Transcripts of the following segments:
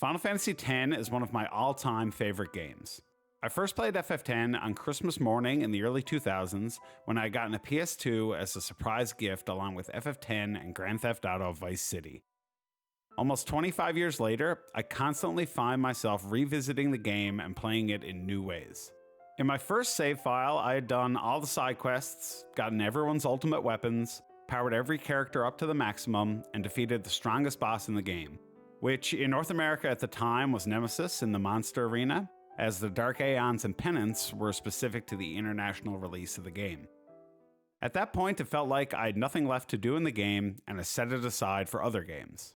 Final Fantasy X is one of my all-time favorite games. I first played FF10 on Christmas morning in the early 2000s when I had gotten a PS2 as a surprise gift along with FF10 and Grand Theft Auto Vice City. Almost 25 years later, I constantly find myself revisiting the game and playing it in new ways. In my first save file, I had done all the side quests, gotten everyone's ultimate weapons, powered every character up to the maximum, and defeated the strongest boss in the game, which in North America at the time was Nemesis in the Monster Arena, as the Dark Aeons and Penance were specific to the international release of the game. At that point, it felt like I had nothing left to do in the game, and I set it aside for other games.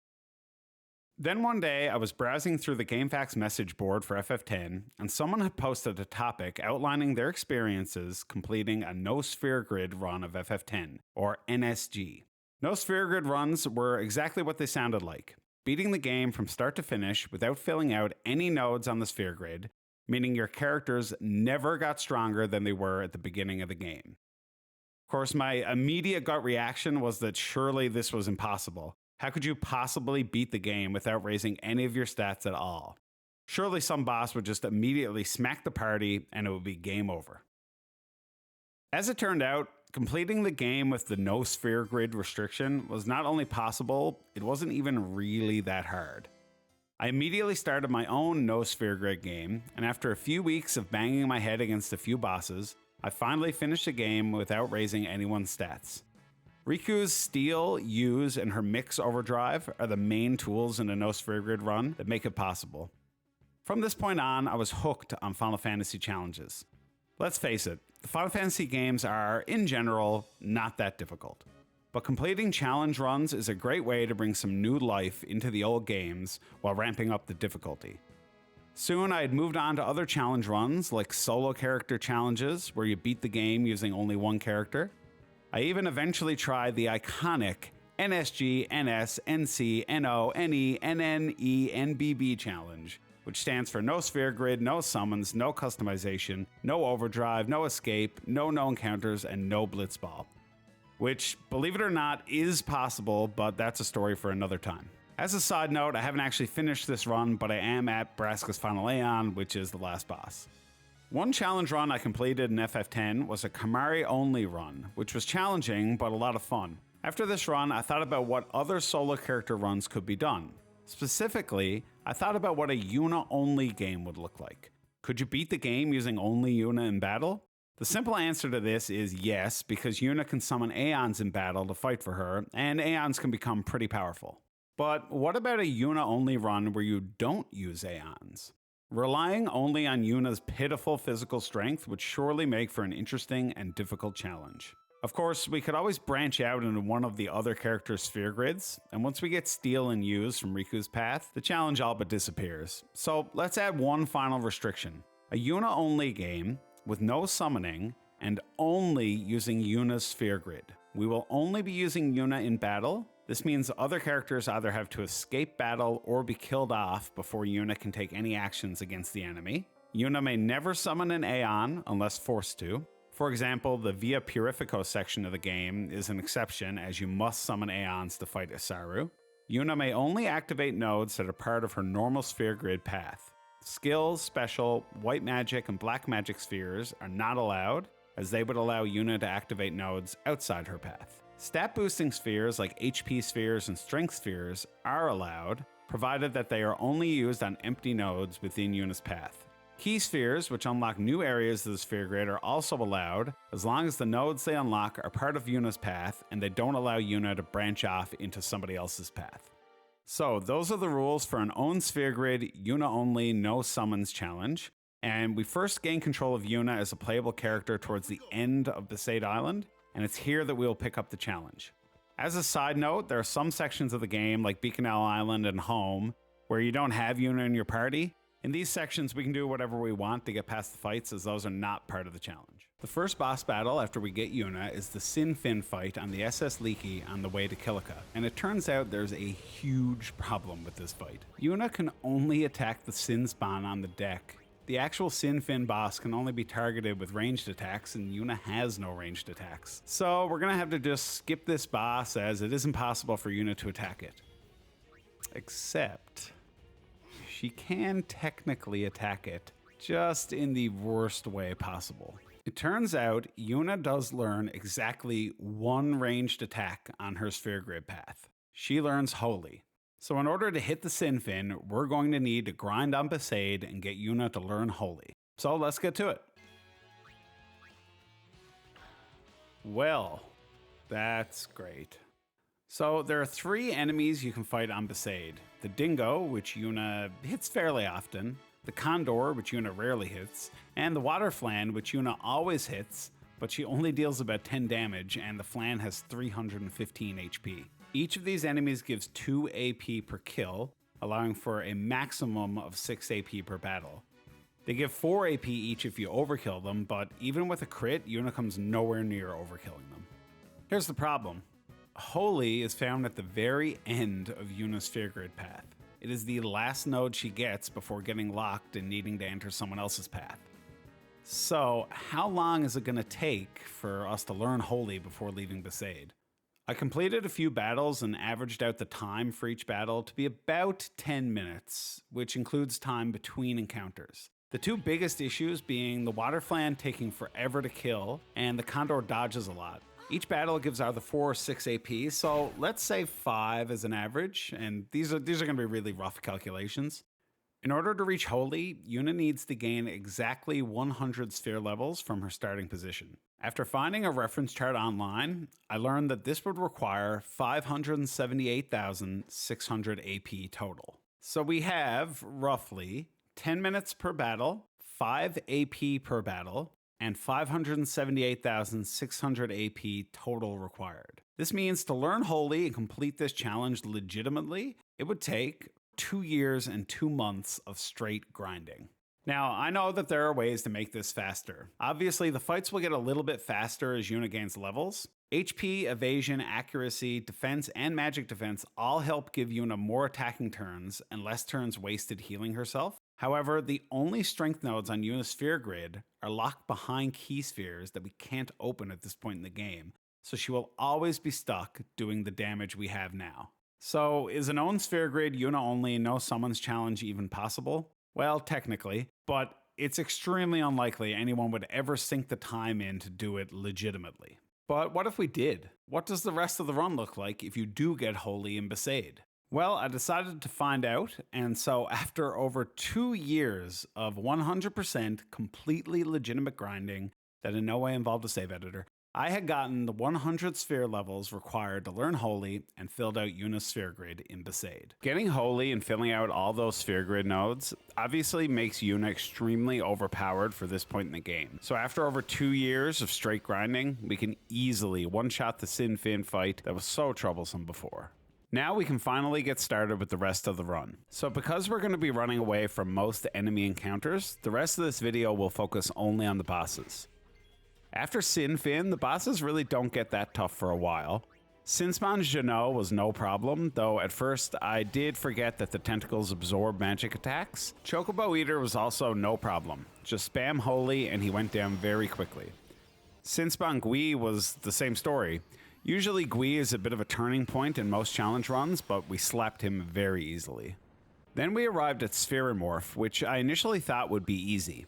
Then one day, I was browsing through the GameFAQs message board for FF10, and someone had posted a topic outlining their experiences completing a no sphere grid run of FF10, or NSG. No sphere grid runs were exactly what they sounded like, beating the game from start to finish without filling out any nodes on the sphere grid, meaning your characters never got stronger than they were at the beginning of the game. Of course, my immediate gut reaction was that surely this was impossible. How could you possibly beat the game without raising any of your stats at all? Surely some boss would just immediately smack the party and it would be game over. As it turned out, completing the game with the no sphere grid restriction was not only possible, it wasn't even really that hard. I immediately started my own no sphere grid game, and after a few weeks of banging my head against a few bosses, I finally finished the game without raising anyone's stats. Riku's Steal, Use, and her Mix Overdrive are the main tools in a no sphere grid run that make it possible. From this point on, I was hooked on Final Fantasy challenges. Let's face it, the Final Fantasy games are, in general, not that difficult. But completing challenge runs is a great way to bring some new life into the old games while ramping up the difficulty. Soon I had moved on to other challenge runs like solo character challenges where you beat the game using only one character. I even eventually tried the iconic NSG, NS, NC, NO, NE, NN, E, NBB challenge, which stands for no sphere grid, no summons, no customization, no overdrive, no escape, no encounters, and no blitzball. Which, believe it or not, is possible, but that's a story for another time. As a side note, I haven't actually finished this run, but I am at Braska's Final Aeon, which is the last boss. One challenge run I completed in FF10 was a Kamari-only run, which was challenging, but a lot of fun. After this run, I thought about what other solo character runs could be done. Specifically, I thought about what a Yuna-only game would look like. Could you beat the game using only Yuna in battle? The simple answer to this is yes, because Yuna can summon Aeons in battle to fight for her, and Aeons can become pretty powerful. But what about a Yuna-only run where you don't use Aeons? Relying only on Yuna's pitiful physical strength would surely make for an interesting and difficult challenge. Of course, we could always branch out into one of the other characters' sphere grids, and once we get Steal and Use from Riku's path, the challenge all but disappears. So let's add one final restriction. A Yuna-only game with no summoning and only using Yuna's sphere grid. We will only be using Yuna in battle. This means other characters either have to escape battle or be killed off before Yuna can take any actions against the enemy. Yuna may never summon an Aeon unless forced to. For example, the Via Purifico section of the game is an exception, as you must summon Aeons to fight Isaru. Yuna may only activate nodes that are part of her normal sphere grid path. Skills, special, white magic, and black magic spheres are not allowed, as they would allow Yuna to activate nodes outside her path. Stat boosting spheres like HP spheres and strength spheres are allowed, provided that they are only used on empty nodes within Yuna's path. Key spheres, which unlock new areas of the sphere grid, are also allowed, as long as the nodes they unlock are part of Yuna's path and they don't allow Yuna to branch off into somebody else's path. So those are the rules for an own sphere grid, Yuna only, no summons challenge. And we first gain control of Yuna as a playable character towards the end of Besaid Island, and it's here that we'll pick up the challenge. As a side note, there are some sections of the game, like Beaconell Island and Home, where you don't have Yuna in your party. In these sections, we can do whatever we want to get past the fights, as those are not part of the challenge. The first boss battle after we get Yuna is the Sin Fin fight on the SS Leaky on the way to Kilika, and it turns out there's a huge problem with this fight. Yuna can only attack the Sin Spawn on the deck. The actual Sin Fin boss can only be targeted with ranged attacks, and Yuna has no ranged attacks. So we're gonna have to just skip this boss, as it is impossible for Yuna to attack it. Except she can technically attack it, just in the worst way possible. It turns out Yuna does learn exactly one ranged attack on her sphere grid path. She learns Holy. So in order to hit the Sinfin, we're going to need to grind on Besaid and get Yuna to learn Holy. So let's get to it. Well, that's great. So there are 3 enemies you can fight on Besaid. The Dingo, which Yuna hits fairly often, the Condor, which Yuna rarely hits, and the Water Flan, which Yuna always hits, but she only deals about 10 damage, and the Flan has 315 HP. Each of these enemies gives 2 AP per kill, allowing for a maximum of 6 AP per battle. They give 4 AP each if you overkill them, but even with a crit, Yuna comes nowhere near overkilling them. Here's the problem. Holy is found at the very end of Yuna's sphere grid path. It is the last node she gets before getting locked and needing to enter someone else's path. So, how long is it going to take for us to learn Holy before leaving Besaid? I completed a few battles and averaged out the time for each battle to be about 10 minutes, which includes time between encounters. The 2 biggest issues being the Water Flan taking forever to kill, and the Condor dodges a lot. Each battle gives either 4 or 6 AP, so let's say 5 as an average, and these are going to be really rough calculations. In order to reach Holy, Yuna needs to gain exactly 100 sphere levels from her starting position. After finding a reference chart online, I learned that this would require 578,600 AP total. So we have, roughly, 10 minutes per battle, 5 AP per battle, and 578,600 AP total required. This means to learn Holy and complete this challenge legitimately, it would take 2 years and 2 months of straight grinding. Now, I know that there are ways to make this faster. Obviously, the fights will get a little bit faster as Yuna gains levels. HP, evasion, accuracy, defense, and magic defense all help give Yuna more attacking turns and less turns wasted healing herself. However, the only strength nodes on Yuna's sphere grid are locked behind key spheres that we can't open at this point in the game, so she will always be stuck doing the damage we have now. So, is an own sphere grid Yuna only no summons challenge even possible? Well, technically, but it's extremely unlikely anyone would ever sink the time in to do it legitimately. But what if we did? What does the rest of the run look like if you do get Holy in Besaid? Well, I decided to find out, and so after over 2 years of 100% completely legitimate grinding that in no way involved a save editor, I had gotten the 100 sphere levels required to learn Holy and filled out Yuna's sphere grid in Besaid. Getting Holy and filling out all those sphere grid nodes obviously makes Yuna extremely overpowered for this point in the game. So after over 2 years of straight grinding, we can easily one-shot the Sinfin fight that was so troublesome before. Now we can finally get started with the rest of the run. So because we're going to be running away from most enemy encounters, the rest of this video will focus only on the bosses. After Sinfin, the bosses really don't get that tough for a while. Sinspan Jeannot was no problem, though at first I did forget that the tentacles absorb magic attacks. Chocobo Eater was also no problem. Just spam Holy and he went down very quickly. Sinspan Gui was the same story. Usually Gui is a bit of a turning point in most challenge runs, but we slapped him very easily. Then we arrived at Spheromorph, which I initially thought would be easy.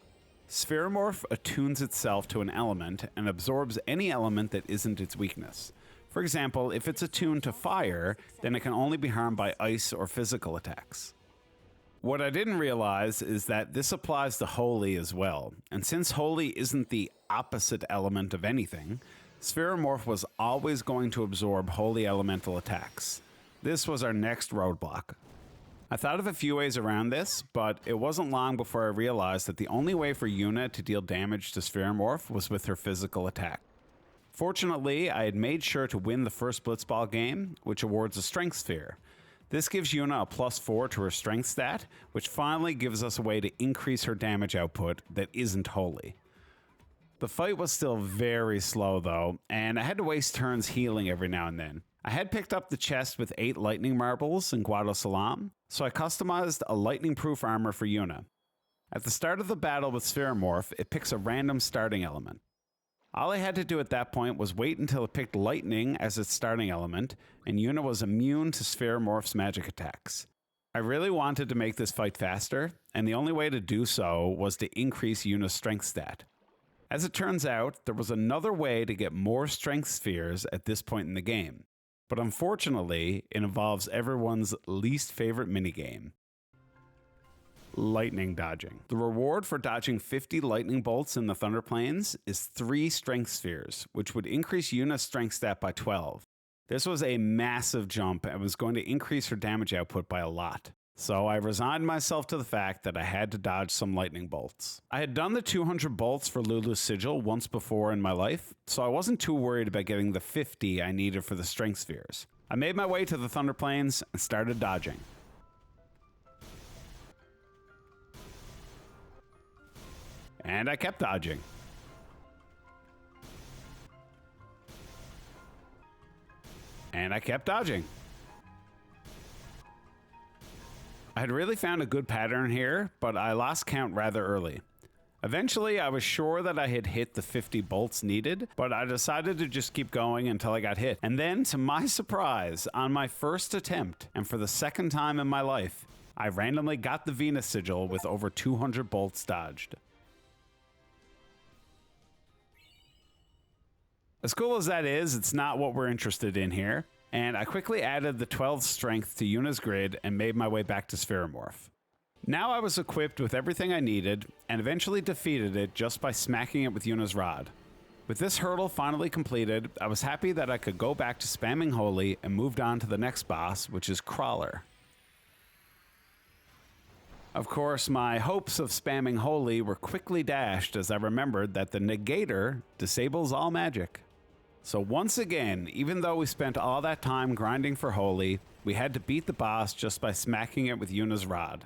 Spheromorph attunes itself to an element and absorbs any element that isn't its weakness. For example, if it's attuned to fire, then it can only be harmed by ice or physical attacks. What I didn't realize is that this applies to Holy as well, and since Holy isn't the opposite element of anything, Spheromorph was always going to absorb Holy elemental attacks. This was our next roadblock. I thought of a few ways around this, but it wasn't long before I realized that the only way for Yuna to deal damage to Spheromorph was with her physical attack. Fortunately, I had made sure to win the first Blitzball game, which awards a Strength Sphere. This gives Yuna a +4 to her Strength stat, which finally gives us a way to increase her damage output that isn't Holy. The fight was still very slow though, and I had to waste turns healing every now and then. I had picked up the chest with 8 lightning marbles in Guado Salam, so I customized a lightning-proof armor for Yuna. At the start of the battle with Spheromorph, it picks a random starting element. All I had to do at that point was wait until it picked lightning as its starting element, and Yuna was immune to Spheromorph's magic attacks. I really wanted to make this fight faster, and the only way to do so was to increase Yuna's strength stat. As it turns out, there was another way to get more strength spheres at this point in the game, but unfortunately, it involves everyone's least favorite minigame: lightning dodging. The reward for dodging 50 lightning bolts in the Thunder Plains is 3 strength spheres, which would increase Yuna's strength stat by 12. This was a massive jump and was going to increase her damage output by a lot. So I resigned myself to the fact that I had to dodge some lightning bolts. I had done the 200 bolts for Lulu's Sigil once before in my life, so I wasn't too worried about getting the 50 I needed for the strength spheres. I made my way to the Thunder Plains and started dodging. And I kept dodging. And I kept dodging. I had really found a good pattern here, but I lost count rather early. Eventually, I was sure that I had hit the 50 bolts needed, but I decided to just keep going until I got hit. And then, to my surprise, on my first attempt, and for the second time in my life, I randomly got the Venus Sigil with over 200 bolts dodged. As cool as that is, it's not what we're interested in here, and I quickly added the 12 strength to Yuna's grid and made my way back to Spheromorph. Now I was equipped with everything I needed, and eventually defeated it just by smacking it with Yuna's rod. With this hurdle finally completed, I was happy that I could go back to spamming Holy and moved on to the next boss, which is Crawler. Of course, my hopes of spamming Holy were quickly dashed as I remembered that the Negator disables all magic. So once again, even though we spent all that time grinding for Holy, we had to beat the boss just by smacking it with Yuna's rod.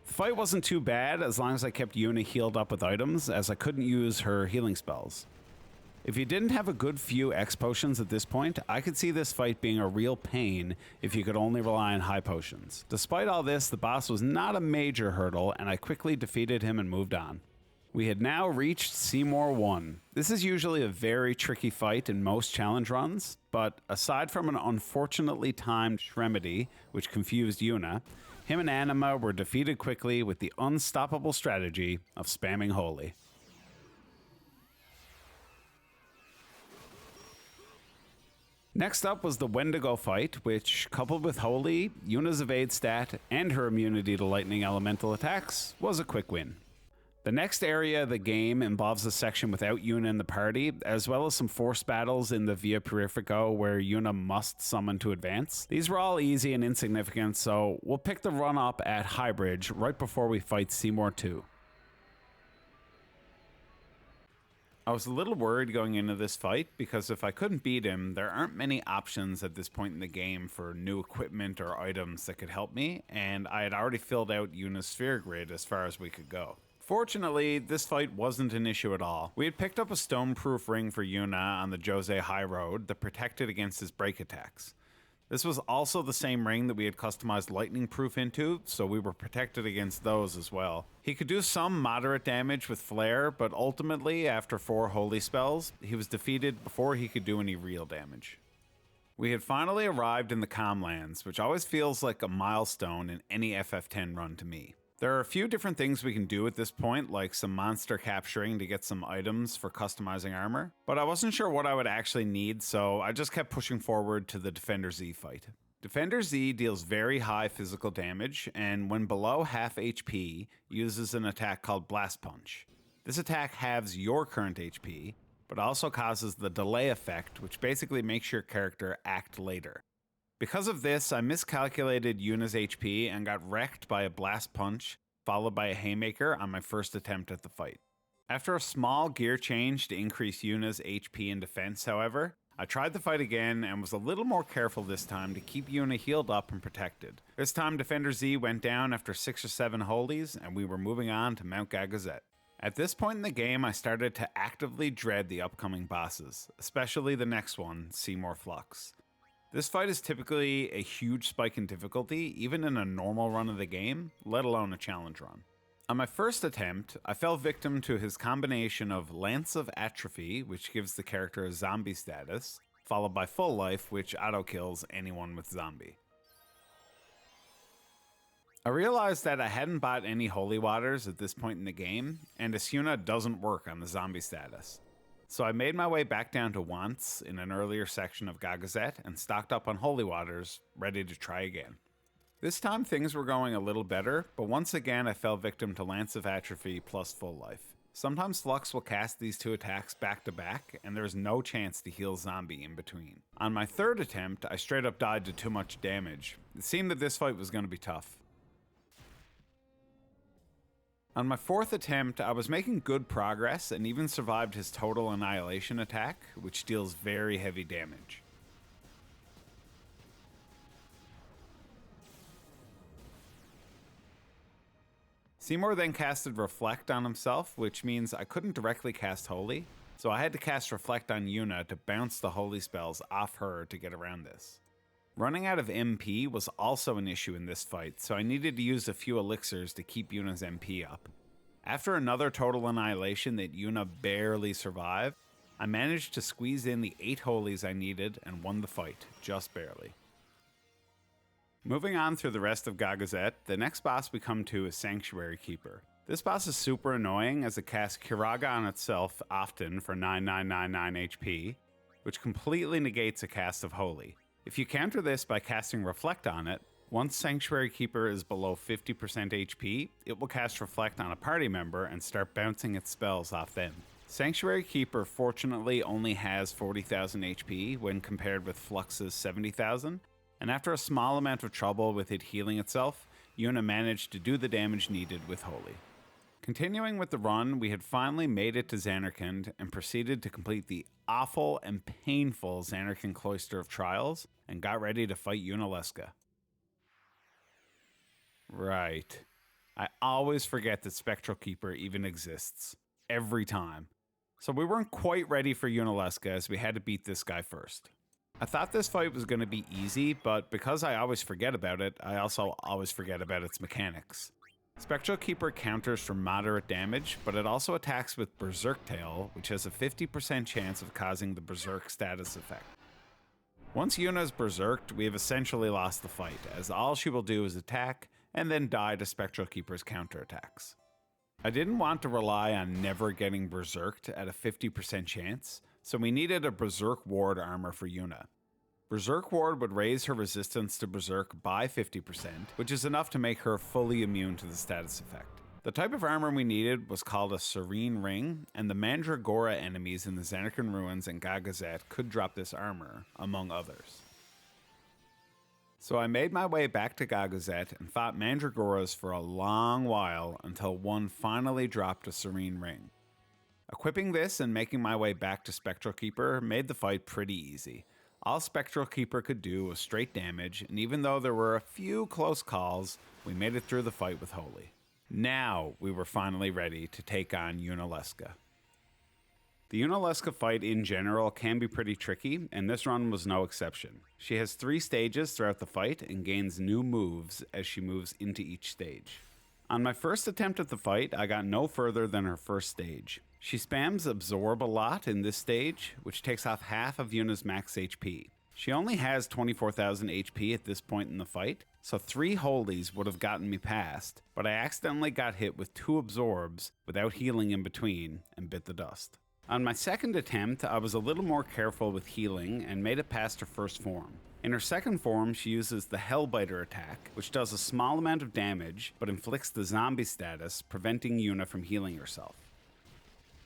The fight wasn't too bad as long as I kept Yuna healed up with items, as I couldn't use her healing spells. If you didn't have a good few X potions at this point, I could see this fight being a real pain if you could only rely on high potions. Despite all this, the boss was not a major hurdle, and I quickly defeated him and moved on. We had now reached Seymour 1. This is usually a very tricky fight in most challenge runs, but aside from an unfortunately timed Shremedy, which confused Yuna, him and Anima were defeated quickly with the unstoppable strategy of spamming Holy. Next up was the Wendigo fight, which, coupled with Holy, Yuna's evade stat, and her immunity to lightning elemental attacks, was a quick win. The next area of the game involves a section without Yuna in the party, as well as some force battles in the Via Purifico where Yuna must summon to advance. These were all easy and insignificant, so we'll pick the run up at Highbridge right before we fight Seymour 2. I was a little worried going into this fight because if I couldn't beat him, there aren't many options at this point in the game for new equipment or items that could help me, and I had already filled out Yuna's sphere grid as far as we could go. Fortunately, this fight wasn't an issue at all. We had picked up a stone-proof ring for Yuna on the Jose High Road that protected against his break attacks. This was also the same ring that we had customized lightning proof into, so we were protected against those as well. He could do some moderate damage with Flare, but ultimately, after 4 holy spells, he was defeated before he could do any real damage. We had finally arrived in the Calmlands, which always feels like a milestone in any FF10 run to me. There are a few different things we can do at this point, like some monster capturing to get some items for customizing armor, but I wasn't sure what I would actually need, so I just kept pushing forward to the Defender Z fight. Defender Z deals very high physical damage, and when below half HP, uses an attack called Blast Punch. This attack halves your current HP, but also causes the delay effect, which basically makes your character act later. Because of this, I miscalculated Yuna's HP and got wrecked by a Blast Punch, followed by a Haymaker on my first attempt at the fight. After a small gear change to increase Yuna's HP and defense, however, I tried the fight again and was a little more careful this time to keep Yuna healed up and protected. This time Defender Z went down after 6 or 7 holies, and we were moving on to Mount Gagazet. At this point in the game, I started to actively dread the upcoming bosses, especially the next one, Seymour Flux. This fight is typically a huge spike in difficulty, even in a normal run of the game, let alone a challenge run. On my first attempt, I fell victim to his combination of Lance of Atrophy, which gives the character a zombie status, followed by Full Life, which auto-kills anyone with zombie. I realized that I hadn't bought any holy waters at this point in the game, and Yuna doesn't work on the zombie status. So I made my way back down to Once in an earlier section of Gagazet and stocked up on holy waters, ready to try again. This time things were going a little better, but once again I fell victim to Lance of Atrophy plus Full Life. Sometimes Flux will cast these two attacks back to back, and there is no chance to heal Zombie in between. On my third attempt, I straight up died to too much damage. It seemed that this fight was going to be tough. On my fourth attempt, I was making good progress and even survived his Total Annihilation attack, which deals very heavy damage. Seymour then casted Reflect on himself, which means I couldn't directly cast Holy, so I had to cast Reflect on Yuna to bounce the Holy spells off her to get around this. Running out of MP was also an issue in this fight, so I needed to use a few elixirs to keep Yuna's MP up. After another Total Annihilation that Yuna barely survived, I managed to squeeze in the 8 holies I needed and won the fight, just barely. Moving on through the rest of Gagazet, the next boss we come to is Sanctuary Keeper. This boss is super annoying as it casts Kiraga on itself often for 9999 HP, which completely negates a cast of Holy. If you counter this by casting Reflect on it, once Sanctuary Keeper is below 50% HP, it will cast Reflect on a party member and start bouncing its spells off them. Sanctuary Keeper fortunately only has 40,000 HP when compared with Flux's 70,000, and after a small amount of trouble with it healing itself, Yuna managed to do the damage needed with Holy. Continuing with the run, we had finally made it to Zanarkand and proceeded to complete the awful and painful Zanarkand Cloister of Trials and got ready to fight Yunalesca. Right. I always forget that Spectral Keeper even exists. Every time. So we weren't quite ready for Yunalesca as we had to beat this guy first. I thought this fight was going to be easy, but because I always forget about it, I also always forget about its mechanics. Spectral Keeper counters for moderate damage, but it also attacks with Berserk Tail, which has a 50% chance of causing the Berserk status effect. Once Yuna is berserked, we have essentially lost the fight, as all she will do is attack, and then die to Spectral Keeper's counterattacks. I didn't want to rely on never getting berserked at a 50% chance, so we needed a Berserk Ward armor for Yuna. Berserk Ward would raise her resistance to Berserk by 50%, which is enough to make her fully immune to the status effect. The type of armor we needed was called a Serene Ring, and the Mandragora enemies in the Zanarkand Ruins and Gagazet could drop this armor, among others. So I made my way back to Gagazet and fought Mandragoras for a long while until one finally dropped a Serene Ring. Equipping this and making my way back to Spectral Keeper made the fight pretty easy. All Spectral Keeper could do was straight damage, and even though there were a few close calls, we made it through the fight with Holy. Now we were finally ready to take on Yunalesca. The Yunalesca fight in general can be pretty tricky, and this run was no exception. She has 3 stages throughout the fight and gains new moves as she moves into each stage. On my first attempt at the fight, I got no further than her first stage. She spams Absorb a lot in this stage, which takes off half of Yuna's max HP. She only has 24,000 HP at this point in the fight, so 3 holies would have gotten me past, but I accidentally got hit with 2 absorbs without healing in between and bit the dust. On my second attempt, I was a little more careful with healing and made it past her first form. In her second form, she uses the Hellbiter attack, which does a small amount of damage, but inflicts the zombie status, preventing Yuna from healing herself.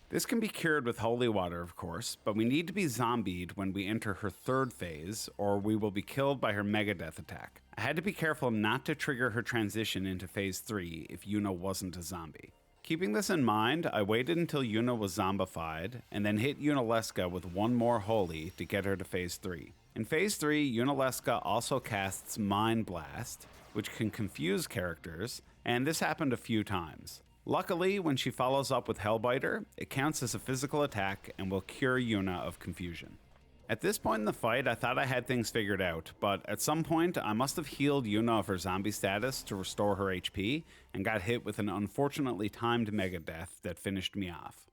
This can be cured with holy water, of course, but we need to be zombied when we enter her third phase, or we will be killed by her Megadeth attack. I had to be careful not to trigger her transition into phase 3 if Yuna wasn't a zombie. Keeping this in mind, I waited until Yuna was zombified, and then hit Yunalesca with 1 more holy to get her to phase 3. In phase 3, Yunalesca also casts Mind Blast, which can confuse characters, and this happened a few times. Luckily, when she follows up with Hellbiter, it counts as a physical attack and will cure Yuna of confusion. At this point in the fight, I thought I had things figured out, but at some point, I must have healed Yuna of her zombie status to restore her HP, and got hit with an unfortunately timed Megadeth that finished me off.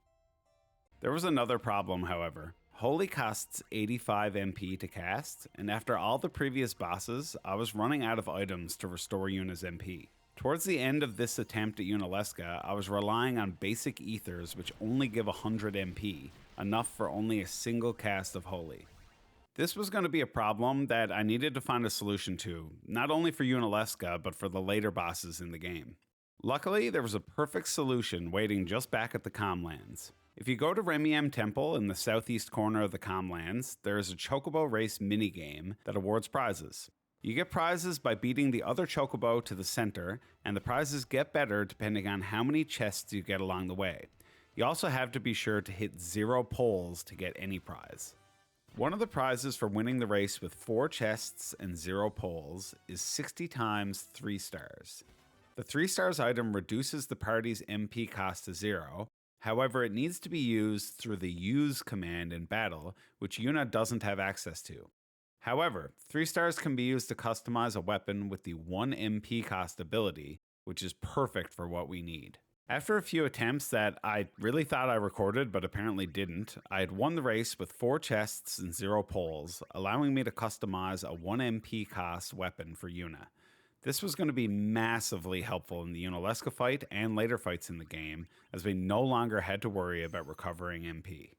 There was another problem, however. Holy costs 85 MP to cast, and after all the previous bosses, I was running out of items to restore Yuna's MP. Towards the end of this attempt at Unalesca, I was relying on basic ethers which only give 100 MP, enough for only a single cast of Holy. This was going to be a problem that I needed to find a solution to, not only for Unalesca, but for the later bosses in the game. Luckily, there was a perfect solution waiting just back at the Comlands. If you go to Remiem Temple in the southeast corner of the Comlands, there is a Chocobo Race minigame that awards prizes. You get prizes by beating the other Chocobo to the center, and the prizes get better depending on how many chests you get along the way. You also have to be sure to hit 0 poles to get any prize. One of the prizes for winning the race with 4 chests and 0 poles is 60 times 3 stars. The 3 stars item reduces the party's MP cost to 0, however it needs to be used through the use command in battle, which Yuna doesn't have access to. However, 3 stars can be used to customize a weapon with the 1 MP cost ability, which is perfect for what we need. After a few attempts that I really thought I recorded but apparently didn't, I had won the race with 4 chests and 0 poles, allowing me to customize a 1 MP cost weapon for Yuna. This was going to be massively helpful in the Unalesca fight and later fights in the game, as we no longer had to worry about recovering MP.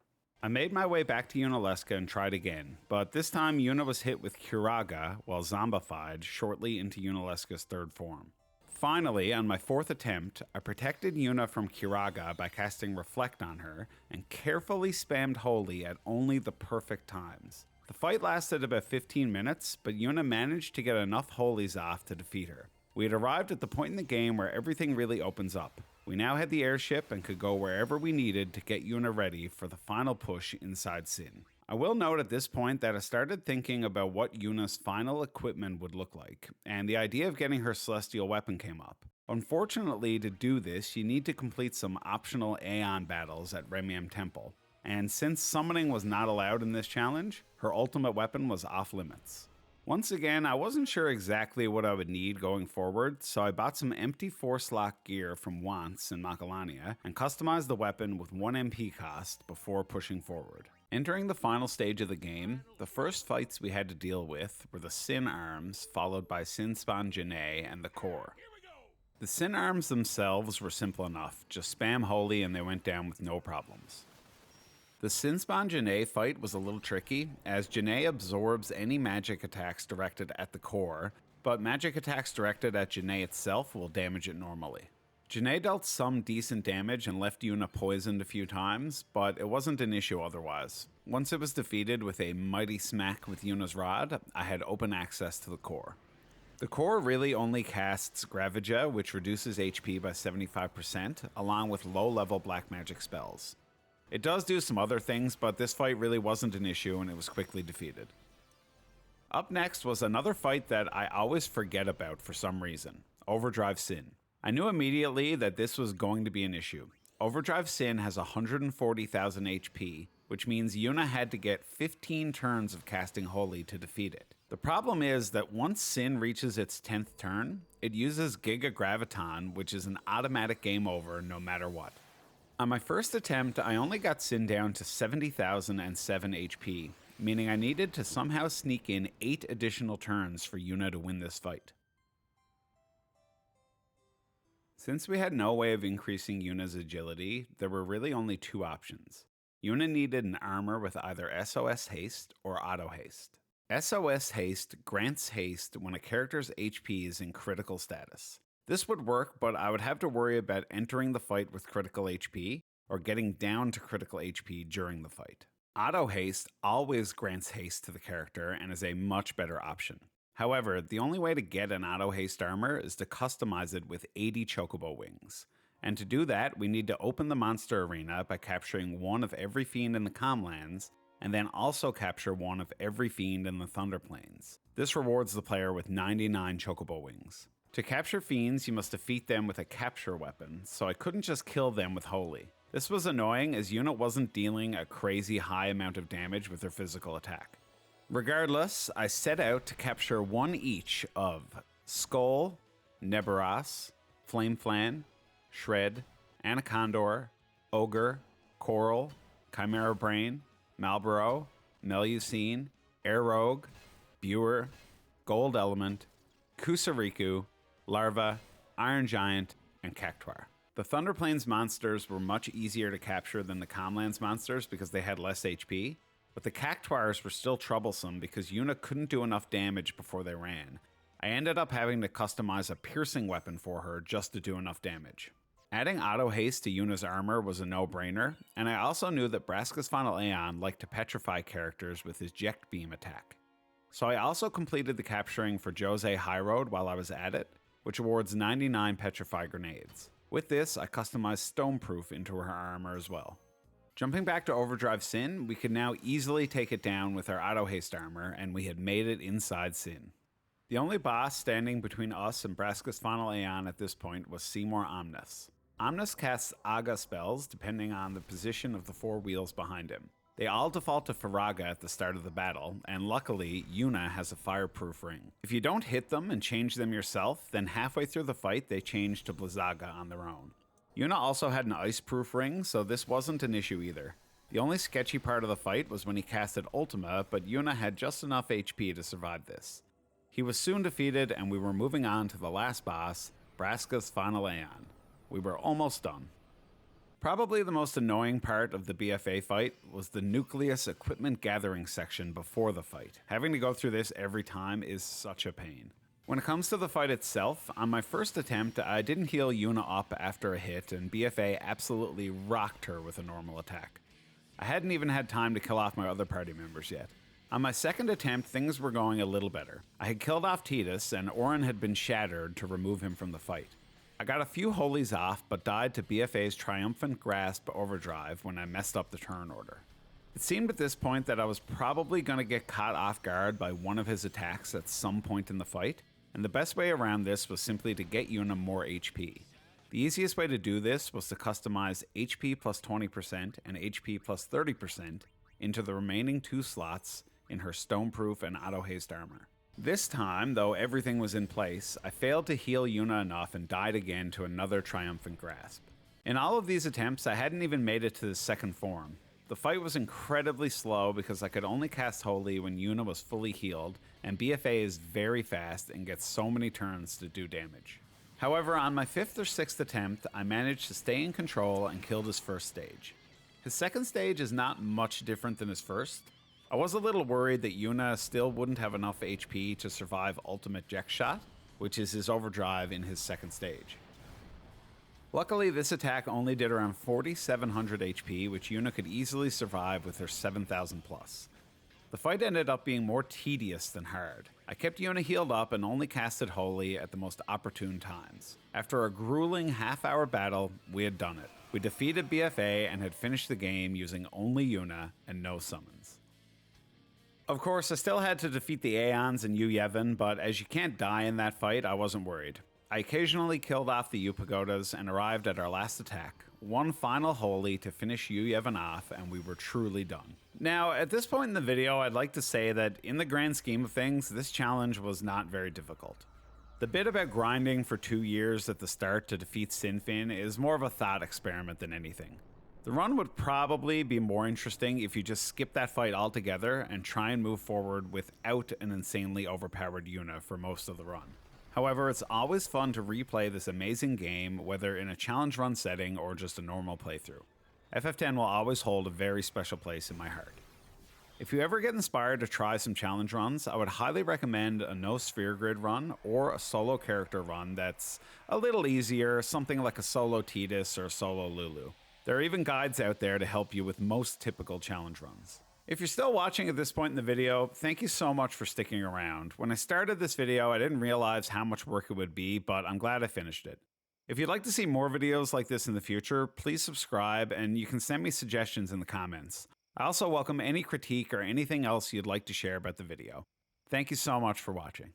I made my way back to Unalesca and tried again, but this time Yuna was hit with Curaga while zombified shortly into Unalesca's 3rd form. Finally, on my 4th attempt, I protected Yuna from Curaga by casting Reflect on her and carefully spammed Holy at only the perfect times. The fight lasted about 15 minutes, but Yuna managed to get enough Holies off to defeat her. We had arrived at the point in the game where everything really opens up. We now had the airship and could go wherever we needed to get Yuna ready for the final push inside Sin. I will note at this point that I started thinking about what Yuna's final equipment would look like, and the idea of getting her celestial weapon came up. Unfortunately, to do this, you need to complete some optional Aeon battles at Remiem Temple, and since summoning was not allowed in this challenge, her ultimate weapon was off limits. Once again, I wasn't sure exactly what I would need going forward, so I bought some empty force lock gear from Wants in Macalania and customized the weapon with 1 MP cost before pushing forward. Entering the final stage of the game, the first fights we had to deal with were the Sin Arms, followed by Sin Spawn Janae and the Core. The Sin Arms themselves were simple enough, just spam Holy and they went down with no problems. The Sin Spawn Janae fight was a little tricky, as Janae absorbs any magic attacks directed at the Core, but magic attacks directed at Janae itself will damage it normally. Janae dealt some decent damage and left Yuna poisoned a few times, but it wasn't an issue otherwise. Once it was defeated with a mighty smack with Yuna's rod, I had open access to the Core. The Core really only casts Gravija, which reduces HP by 75%, along with low-level black magic spells. It does do some other things, but this fight really wasn't an issue and it was quickly defeated. Up next was another fight that I always forget about for some reason, Overdrive Sin. I knew immediately that this was going to be an issue. Overdrive Sin has 140,000 HP, which means Yuna had to get 15 turns of casting Holy to defeat it. The problem is that once Sin reaches its 10th turn, it uses Giga Graviton, which is an automatic game over no matter what. On my first attempt, I only got Sin down to 70,007 HP, meaning I needed to somehow sneak in 8 additional turns for Yuna to win this fight. Since we had no way of increasing Yuna's agility, there were really only 2 options. Yuna needed an armor with either SOS Haste or Auto Haste. SOS Haste grants haste when a character's HP is in critical status. This would work, but I would have to worry about entering the fight with critical HP or getting down to critical HP during the fight. Auto Haste always grants haste to the character and is a much better option. However, the only way to get an Auto Haste armor is to customize it with 80 Chocobo wings. And to do that, we need to open the monster arena by capturing one of every fiend in the Comlands, and then also capture one of every fiend in the Thunder Plains. This rewards the player with 99 Chocobo wings. To capture fiends, you must defeat them with a capture weapon, so I couldn't just kill them with Holy. This was annoying as Yuna wasn't dealing a crazy high amount of damage with her physical attack. Regardless, I set out to capture one each of Skull, Neberos, Flameflan, Shred, Anacondor, Ogre, Coral, Chimera Brain, Malboro, Melusine, Air Rogue, Buer, Gold Element, Kusariku, Larva, Iron Giant, and Cactuar. The Thunder Plains monsters were much easier to capture than the Comlands monsters because they had less HP, but the Cactuars were still troublesome because Yuna couldn't do enough damage before they ran. I ended up having to customize a piercing weapon for her just to do enough damage. Adding auto haste to Yuna's armor was a no-brainer, and I also knew that Braska's Final Aeon liked to petrify characters with his Ject Beam attack. So I also completed the capturing for Jose High Road while I was at it, which awards 99 petrify grenades. With this, I customized Stoneproof into her armor as well. Jumping back to Overdrive Sin, we could now easily take it down with our auto haste armor, and we had made it inside Sin. The only boss standing between us and Braska's Final Aeon at this point was Seymour Omnis. Omnis casts Aga spells depending on the position of the 4 wheels behind him. They all default to Faraga at the start of the battle, and luckily, Yuna has a fireproof ring. If you don't hit them and change them yourself, then halfway through the fight they change to Blizzaga on their own. Yuna also had an ice-proof ring, so this wasn't an issue either. The only sketchy part of the fight was when he casted Ultima, but Yuna had just enough HP to survive this. He was soon defeated, and we were moving on to the last boss, Braska's Final Aeon. We were almost done. Probably the most annoying part of the BFA fight was the Nucleus equipment gathering section before the fight. Having to go through this every time is such a pain. When it comes to the fight itself, on my first attempt I didn't heal Yuna up after a hit, and BFA absolutely rocked her with a normal attack. I hadn't even had time to kill off my other party members yet. On my second attempt, things were going a little better. I had killed off Tidus, and Auron had been shattered to remove him from the fight. I got a few holies off, but died to BFA's Triumphant Grasp Overdrive when I messed up the turn order. It seemed at this point that I was probably going to get caught off guard by one of his attacks at some point in the fight, and the best way around this was simply to get Yuna more HP. The easiest way to do this was to customize HP plus 20% and HP plus 30% into the remaining 2 slots in her Stoneproof and Auto Haste armor. This time, though everything was in place, I failed to heal Yuna enough and died again to another Triumphant Grasp. In all of these attempts, I hadn't even made it to the second form. The fight was incredibly slow because I could only cast Holy when Yuna was fully healed, and BFA is very fast and gets so many turns to do damage. However, on my 5th or 6th attempt, I managed to stay in control and killed his first stage. His second stage is not much different than his first. I was a little worried that Yuna still wouldn't have enough HP to survive Ultimate Ject Shot, which is his overdrive in his second stage. Luckily, this attack only did around 4,700 HP, which Yuna could easily survive with her 7,000 plus. The fight ended up being more tedious than hard. I kept Yuna healed up and only casted Holy at the most opportune times. After a grueling half-hour battle, we had done it. We defeated BFA and had finished the game using only Yuna and no summons. Of course, I still had to defeat the Aeons and Yu Yevon, but as you can't die in that fight, I wasn't worried. I occasionally killed off the Yu Pagodas and arrived at our last attack, one final Holy to finish Yu Yevon off, and we were truly done. Now, at this point in the video, I'd like to say that in the grand scheme of things, this challenge was not very difficult. The bit about grinding for 2 years at the start to defeat Sinfin is more of a thought experiment than anything. The run would probably be more interesting if you just skip that fight altogether and try and move forward without an insanely overpowered Yuna for most of the run. However, it's always fun to replay this amazing game, whether in a challenge run setting or just a normal playthrough. FF10 will always hold a very special place in my heart. If you ever get inspired to try some challenge runs, I would highly recommend a no sphere grid run or a solo character run that's a little easier, something like a solo Tidus or a solo Lulu. There are even guides out there to help you with most typical challenge runs. If you're still watching at this point in the video, thank you so much for sticking around. When I started this video, I didn't realize how much work it would be, but I'm glad I finished it. If you'd like to see more videos like this in the future, please subscribe, and you can send me suggestions in the comments. I also welcome any critique or anything else you'd like to share about the video. Thank you so much for watching.